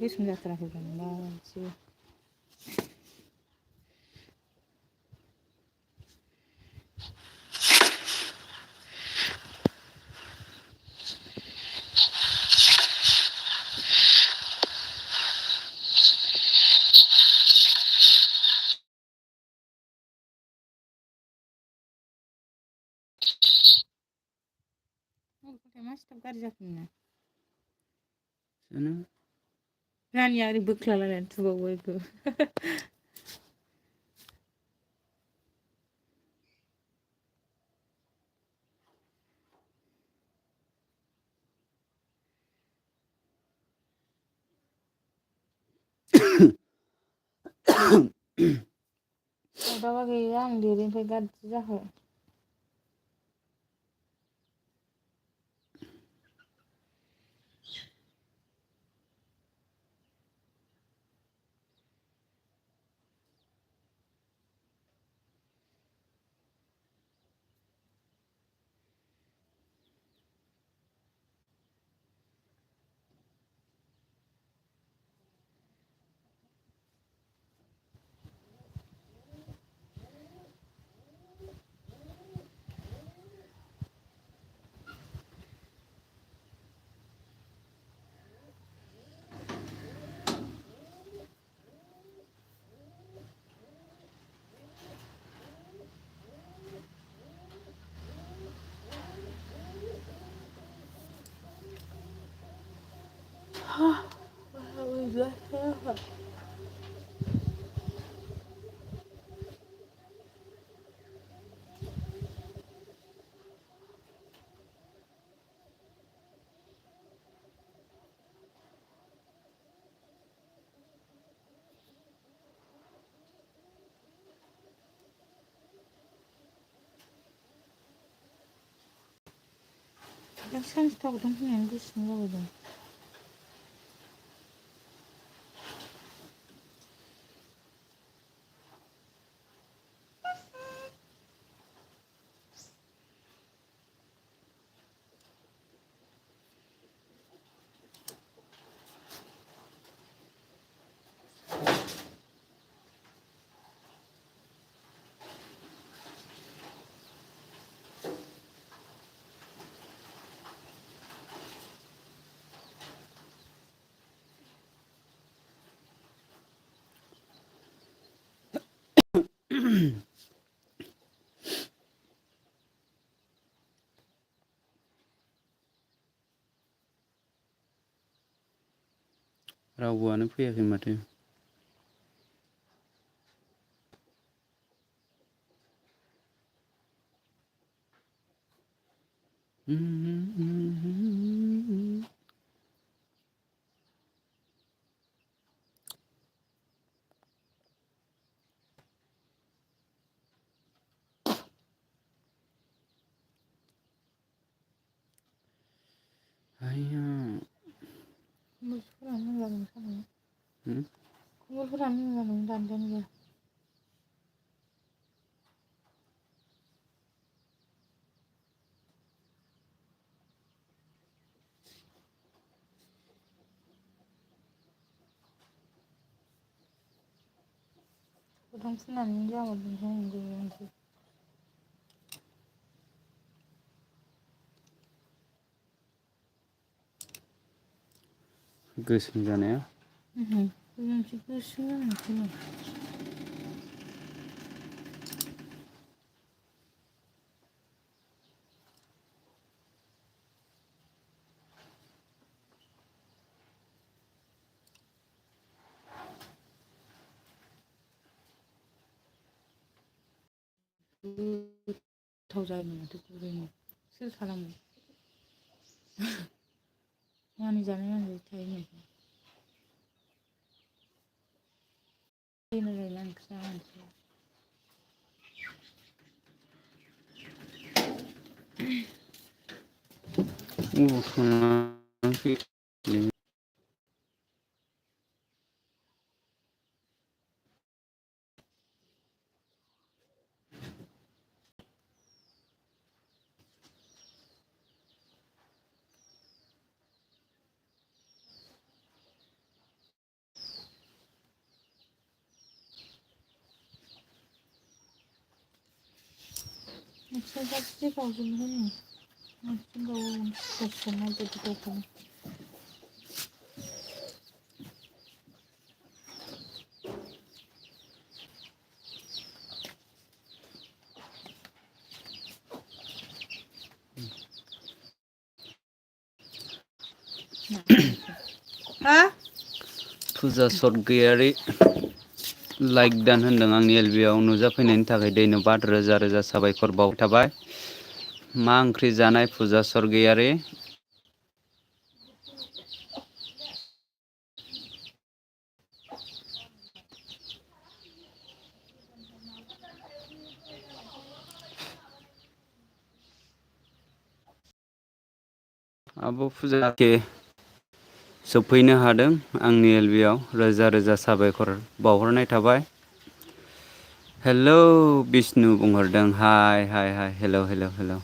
गोसोम जाथाराखै गासिबो मासिथाब गाज्रि जाखो नोंना रानिया ओरै बोख्लालायनानै थुबावो बेखौ अरदाबा गैया आं देरैनिफ्राय गाज्रि जाबाय दा सानसे थाबोदों होननानै गोसोआव जाबोदों रावबोआनो फैयाखै माथो आया खम्बलफोरानो मोजां सानाया खम्बलफोरानो मोजां दानजानो गैया गुदुं फुननानै जाहरदों गोसोम जानाया मोनसे गोसोम जानायखौनो गोथाव जायोमोन माथो गुरैनो सोर खालामो मानि जानाय थायोमोन फैनो रायला ओंख्रिया मानसिया नोंसोर गासै गावजोबनो होनो नोंसोर गावो गावसोरना बायदि गावखौनो हा फुजा सर्गयारि लाइक दान होनदों आंनि एलबिआव नुजाफैनायनि थाखाय धन्यबाद रोजा रोजा साबायखर बावनाय थाबाय। मा ओंख्रि जानाय फुजा सर्गयारि? आब' फुजा के सफैनो हादों आंनि एलबिआव रोजा रोजा साबायखर बावहरनाय थाबाय। हेलौ बिष्णु बुंहरदों हाय हाय हाय हेलौ हेलौ हेलौ।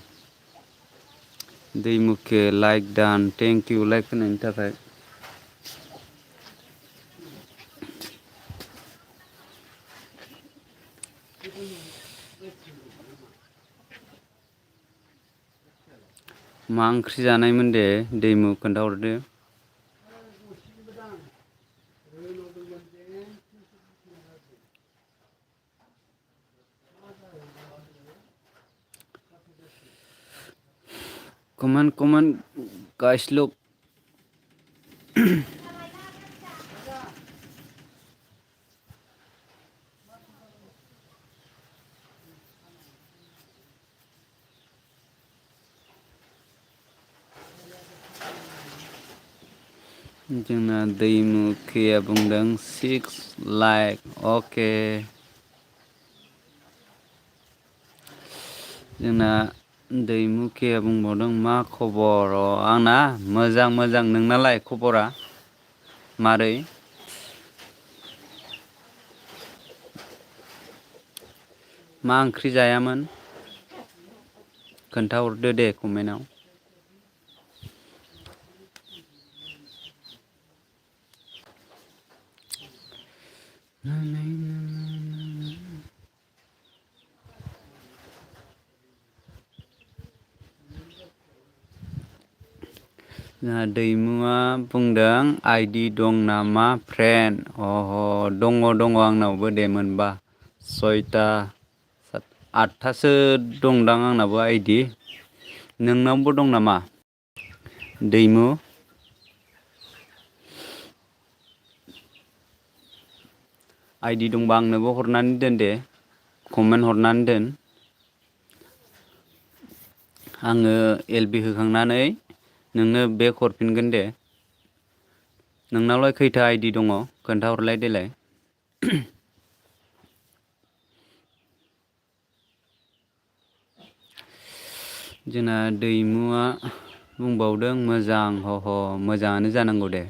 दैमुखे लाइक दान थेंक इउ लाइक होनायनि थाखाय। मा ओंख्रि जानायमोन दे दैमु खोन्थाहरदो। कमेन्ट गाइस लुक जोंना दैमुखिया बुंदों 6 लाइक अके। जोंना दैमुखिया बुंबावदों मा खबर आंना मोजां मोजां नोंनालाय खबरा मारै? मा ओंख्रि जायामोन खोन्थाहरदो दे कमेन्टआव। जोंहा दैमुआ बुंदों आइडि दं नामा फ्रेन्ड? दङ दङ आंनावबो दे मोनबा 6टा 8टासो दंदां आंनाबो आइडि। नोंनावबो दं नामा दैमु? आइडि दंबा आंनोबो हरनानै दोन दे कमेन्ट हरनानै दोन। आङो एलबि होखांनानै नोंनो बेक हरफिनगोन दे। नोंनावलाय खैथा आइडि दङ खोन्थाहरलाय देलाय। जोंना दैमुआ बुंबावदों मोजां मोजाङानो जानांगौ दे।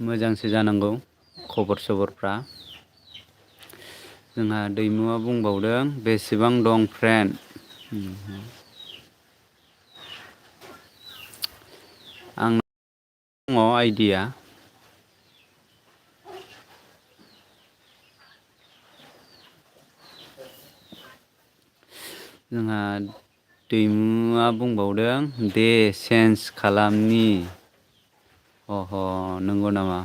मोजांसो जानांगौ खबर सबरफ्रा। जोंहा दैमुआ बुंबावदों बेसेबां दं फ्रेन्ड? आंनाव दङ आइडिया। जोंहा दैमुआ बुंबावदों दे चेन्ज खालामनि। नंगौ नामा?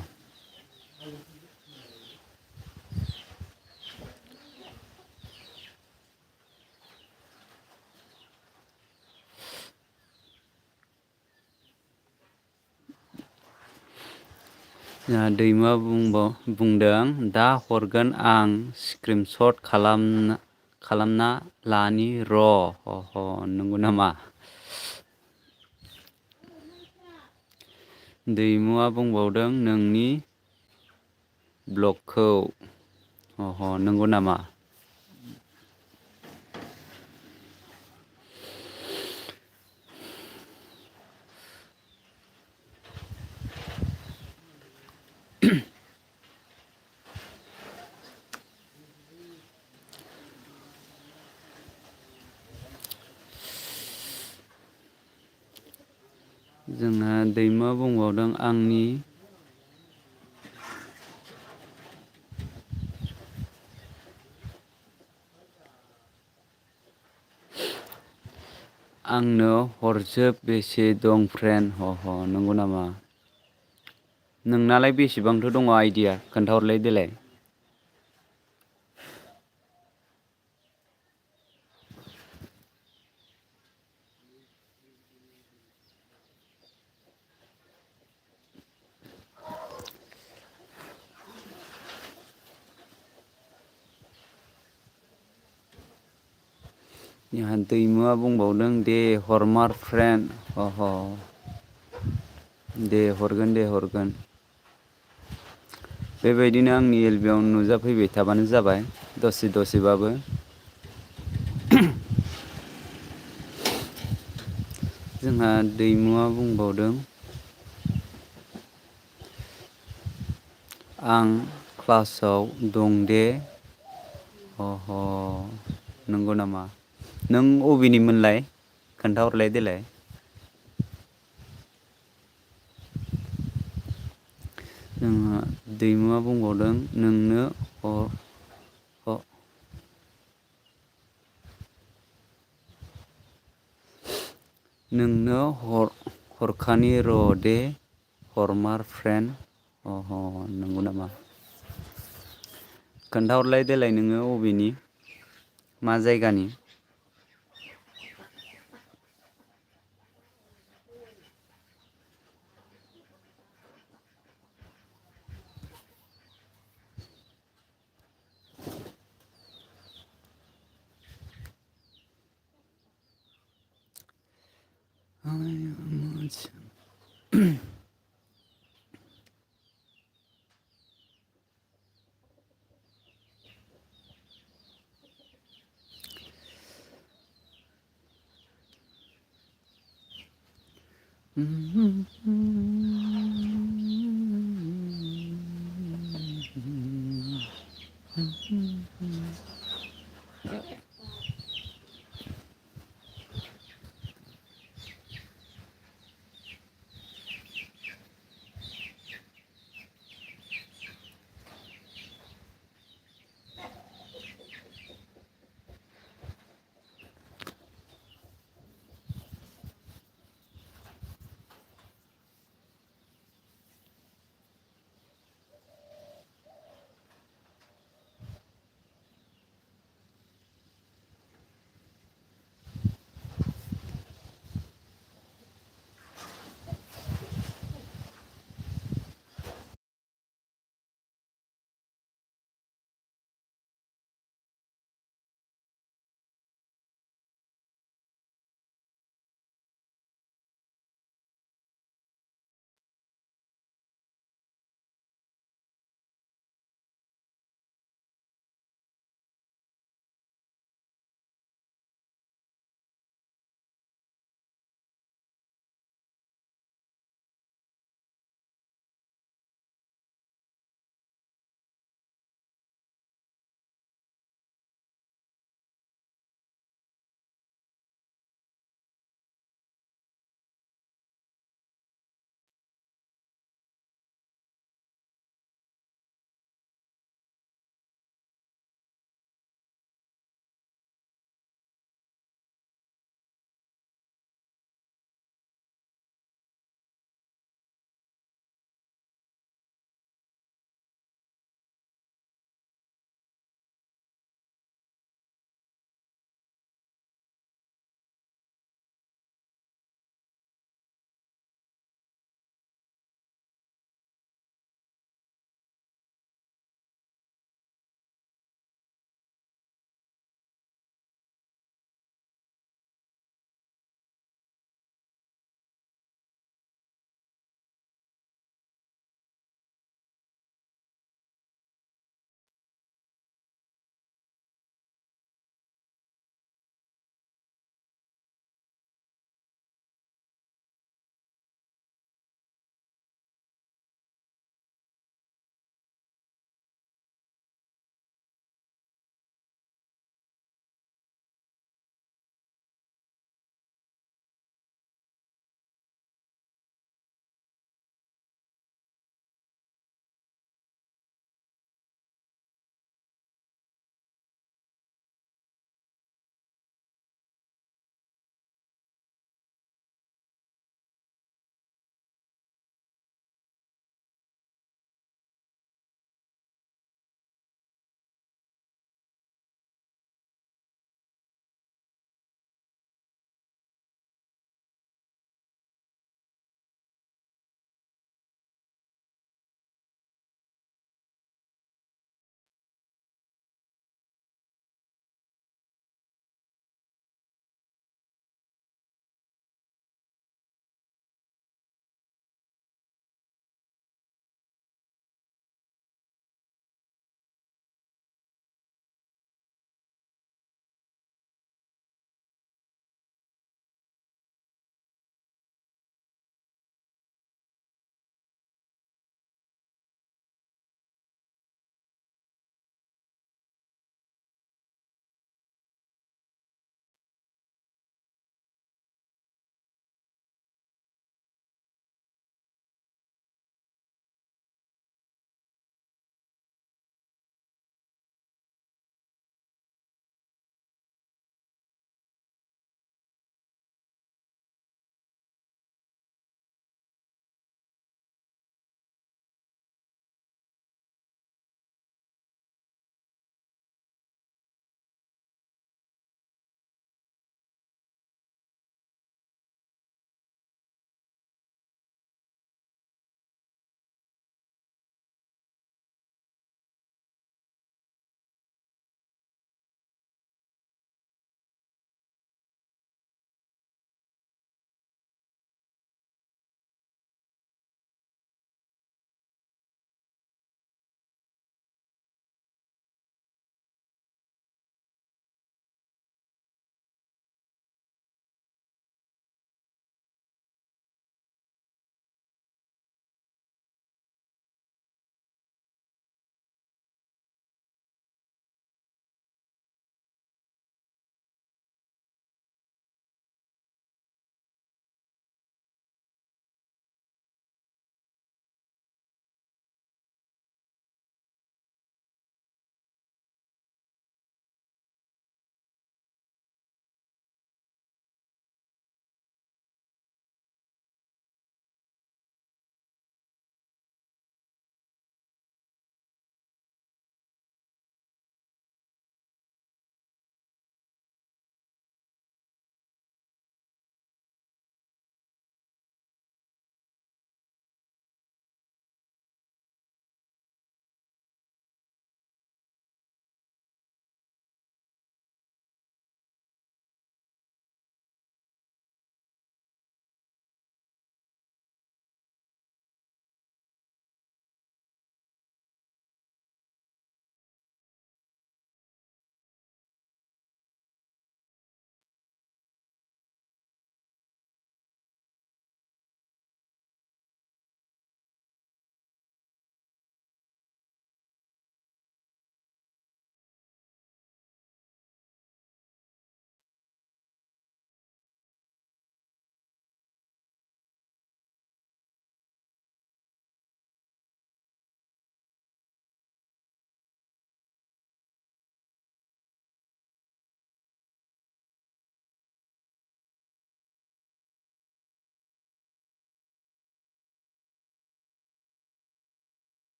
जोंहा दैमुआ बुंदों दा हरगोन आं स्क्रिनशट खालामना लानि र'। नंगौ नामा? दैमुआ बुंबावदों नोंनि ब्लगखौ। नंगौ नामा? जोंहा दैमुआ बुंबावदों आंनि आंनो हरजोब बेसे दं फ्रेन्ड ह नंगौ नामा? नोंनालाय बेसेबांथो दङ आइडिया खोन्थाहरलाय देलाय। जोंहा दैमुआ बुंबावदों दे हरमार फ्रेन्ड दे हरगोन। बेबायदिनो आंनि एलबियाव नुजाफैबाय थाबानो जाबाय दसेबाबो। जोंहा दैमुआ बुंबावदों आं क्लासाव दं दे। नंगौ नामा? नों अबेनिमोनलाय खोन्थाहरलाय देलाय। जोंहा दैमुआ बुंबावदों नोंनो नोंनो हरखानि र' दे हरमार फ्रेन्ड नंगौ नामा? खोन्थाहरलाय देलाय नोङो अबेनि मा जायगानि?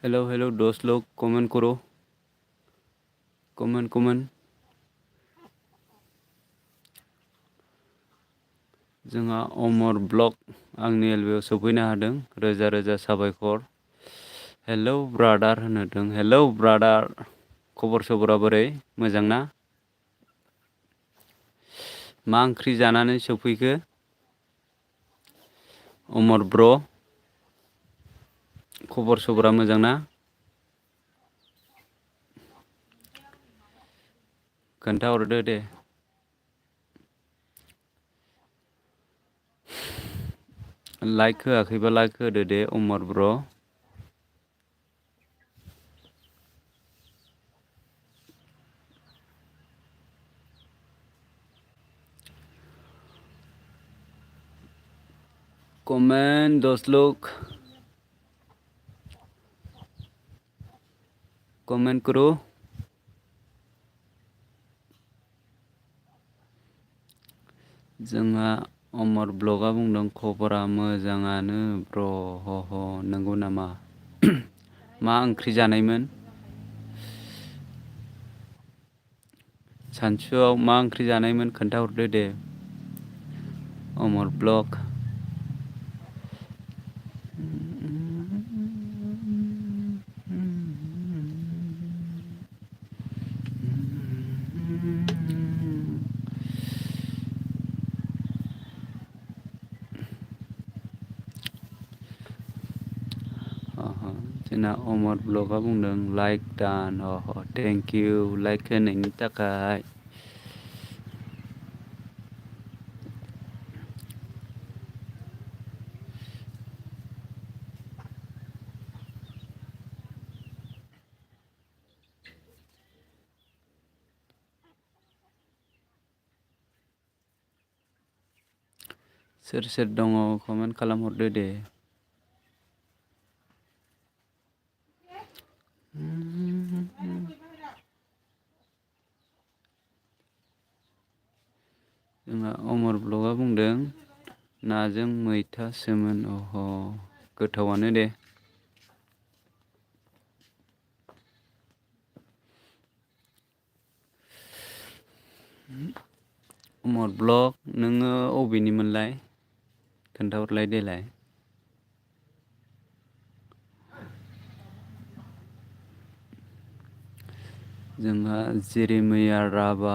हेलो हेलो 10 लोग कमेंट करो कमेंट जोंहा अमर ब्लग आंनि एलबियाव सफैनो हादों रोजा रोजा साबायखर हेलौ ब्रादार होनदों हेलौ ब्रादार खबर सबरा बोरै मोजां ना मा ओंख्रि जानानै सफैखो अमर ब्र खबर सबरा मोजां ना खोन्थाहरदो दे लाइक होआखैबा लाइक होदो दे अमर ब्र कमेंट 10 लोग कमेंट करो जोंहा अमर ब्लगा बुंदों खबरा मोजाङानो ब्र ह नंगौ नामा मा ओंख्रि जानायमोन सानसुआव मा ओंख्रि जानायमोन खोन्थाहरदो दे अमर ब्लग जोंना अमर ब्लगा बुंदों लाइक दान थेंक इउ लाइक होनायनि थाखाय सोर सोर दङ कमेन्ट खालामहरदो दे जोंहा अमर ब्लगा बुंदों नाजों मैथासोमोन गोथावानो दे अमर ब्लग नोङो अबेनिमोनलाय खोन्थाहरलाय देलाय जोंहा जेरेमैया राभा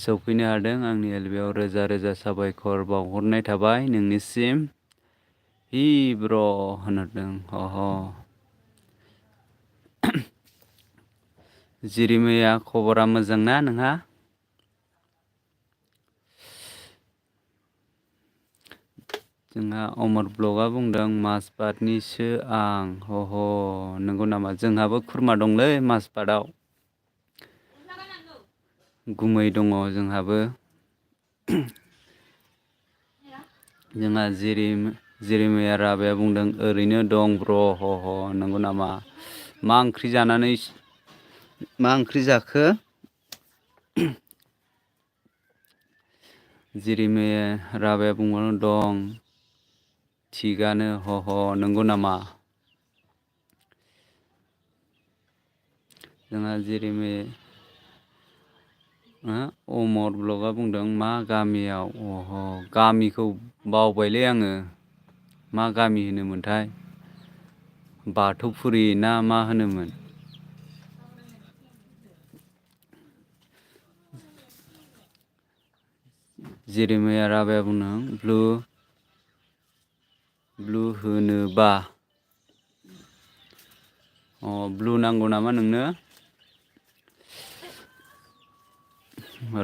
सफैनो हादों आंनि एलबियाव रोजा रोजा साबायखर बावहरनाय थाबाय नोंनिसिम हि ब्र होनहरदों जेरेमैया खबरा मोजां ना नोंहा जोंहा अमर ब्लगा बुंदों माजबातनिसो आं नंगौ नामा जोंहाबो खुरमा दंलै माजबातआव गुमै दङ जोंहाबो जोंहा जेरेमैया राभाया बुंदों ओरैनो दं ब्र नंगौ नामा मा ओंख्रि जाखो जेरेमैया राभाया बुंबावनो दं थिगानो नंगौ नामा जोंहा अमर ब्लगा बुंदों मा गामियाव गामिखौ बावबायलै आङो मा गामि होनोमोनथाय बाथौफुरि ना मा होनोमोन जेरेमैया राभाया बुंदों ब्लु होनोबा ब्लु नांगौ नामा नोंनो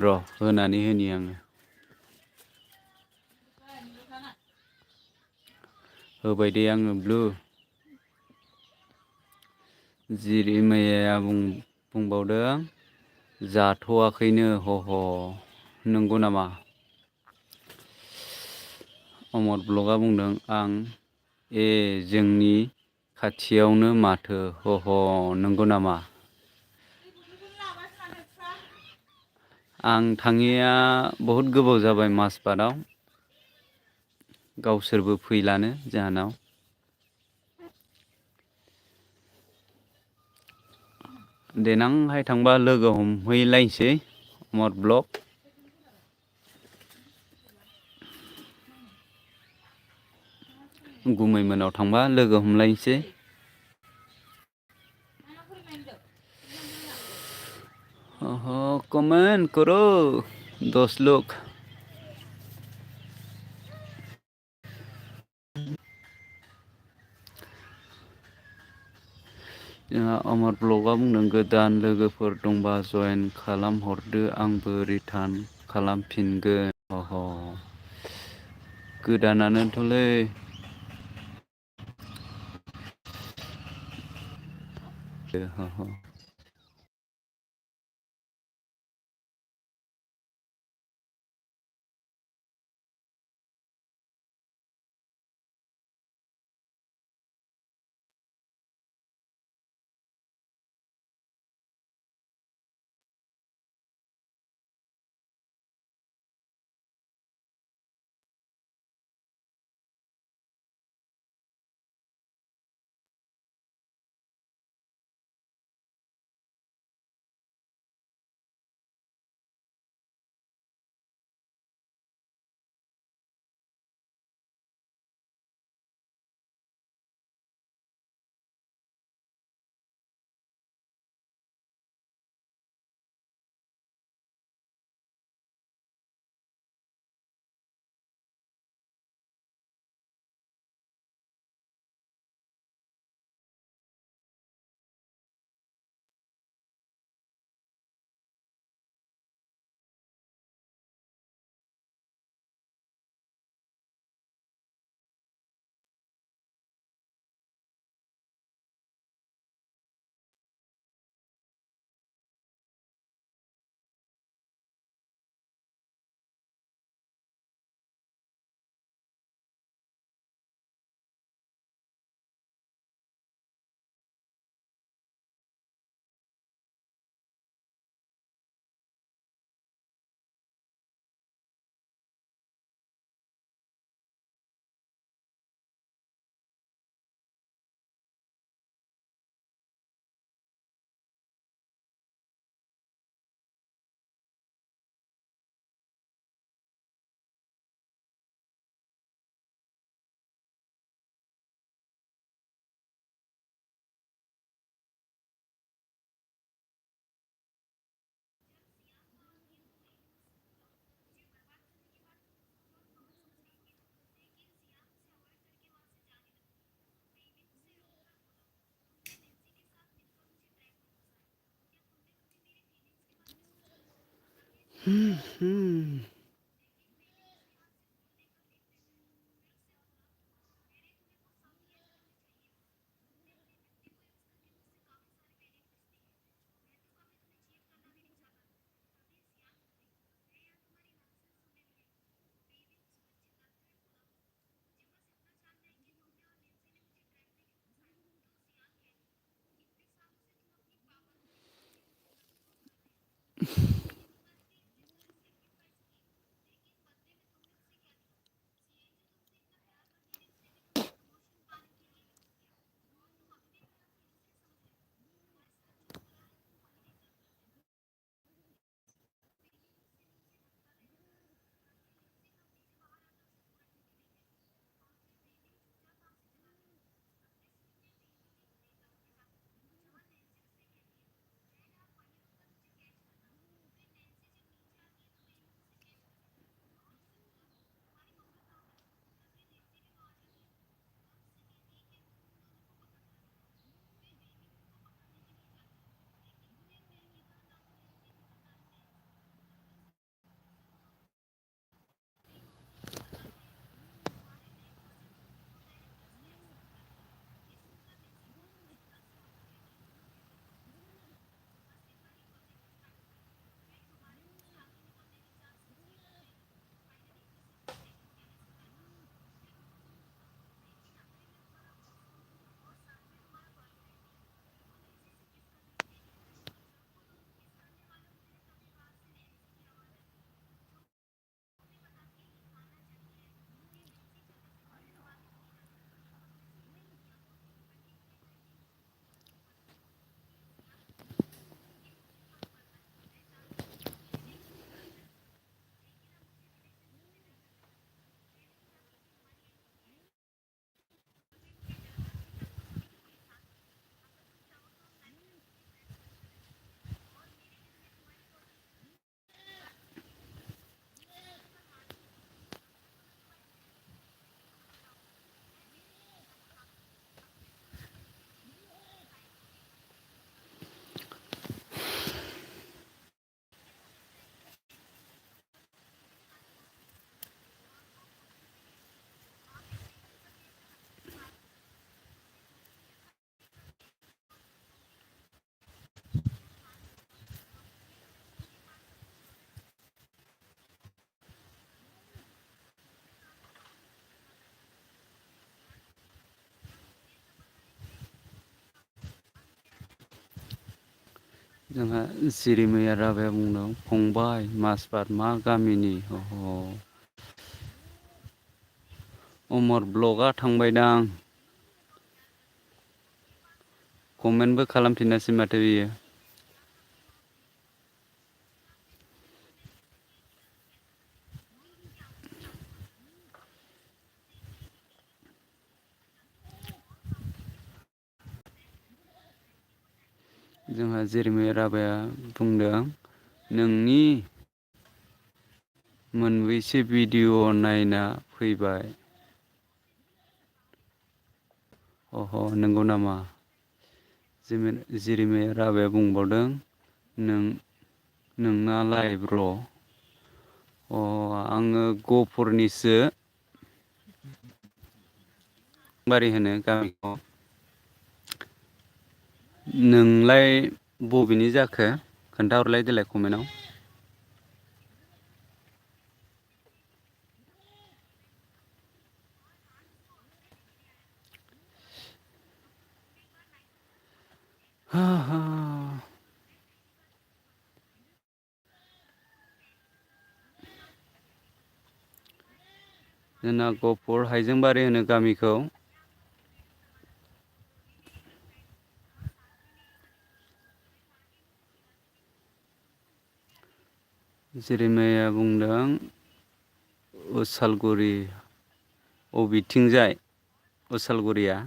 र' होनानै होनि आङो होबाय दे आङो ब्लु जेरेमैया बुंबावदों जाथ'वाखैनो नंगौ नामा अमर ब्लगा बुंदों आं जोंनि खाथियावनो माथो नंगौ नामा आं थाङिया बहुद गोबाव जाबाय माजबातआव गावसोरबो फैलानो जोंहानाव देनांहाय थांबा लोगो हमहैलायसै अमर ब्लग। गुमैमोनाव थांबा लोगो हमलायसै। ओहो कमेंट करो दोस्त लोग। जोंहा अमर ब्लगआ बुंदों गोदान लोगोफोर दंबा जয়েन खालामहरदो आंबो रिटार्न खालामफिनगोन। अह गोदानानोथ'लै। जोंहा जिरिमैया राभाया बुंदों फंबाय माजबाद मा गामिनि अमर ब्लगआ थांबायदां कमेन्टबो खालामफिनासै माथो बियो जोंहा जिरिमै राभाया बुंदों नोंनि मोनबैसे भिडिअ नायना फैबाय नंगौ नामा जिरिमै राभाया बुंबावदों नोंनालाय ब्र आङो गफुरनिसो बारि होनो गामिखौ नोंलाय बबेनि जाखो खोन्थाहरलाय देलाय कमेन्टआव जोंना गफुर हाइजेंबारि होनो गामिखौ जिरिमाया बुंदों उसालगुरि अबेथिंजाय उसालगुरिया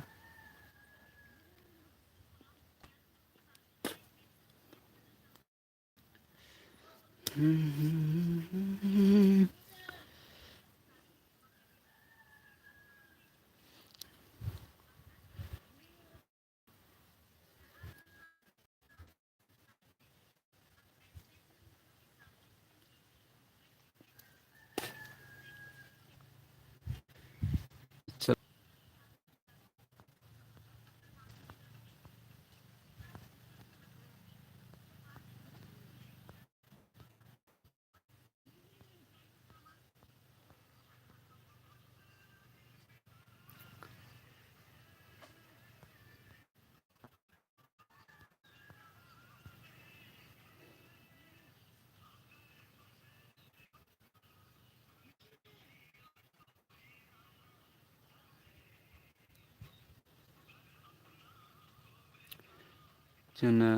जोंना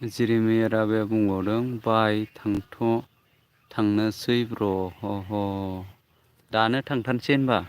जिरिमै राभाया बुंबावदों बाय थांनोसै ब्र दानो थांथारनोसै होनबा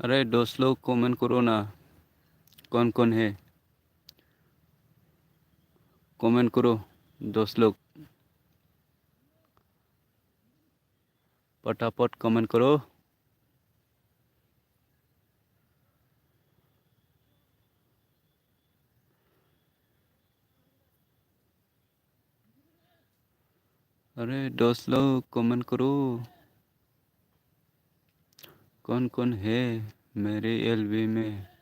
अरे 10 लोग कमेंट करो ना, कौन कौन है, कमेंट करो 10 लोग, फटाफट कमेंट करो। अरे 10 लोग कमेंट करो, कौन कौन है मेरे एलबी में।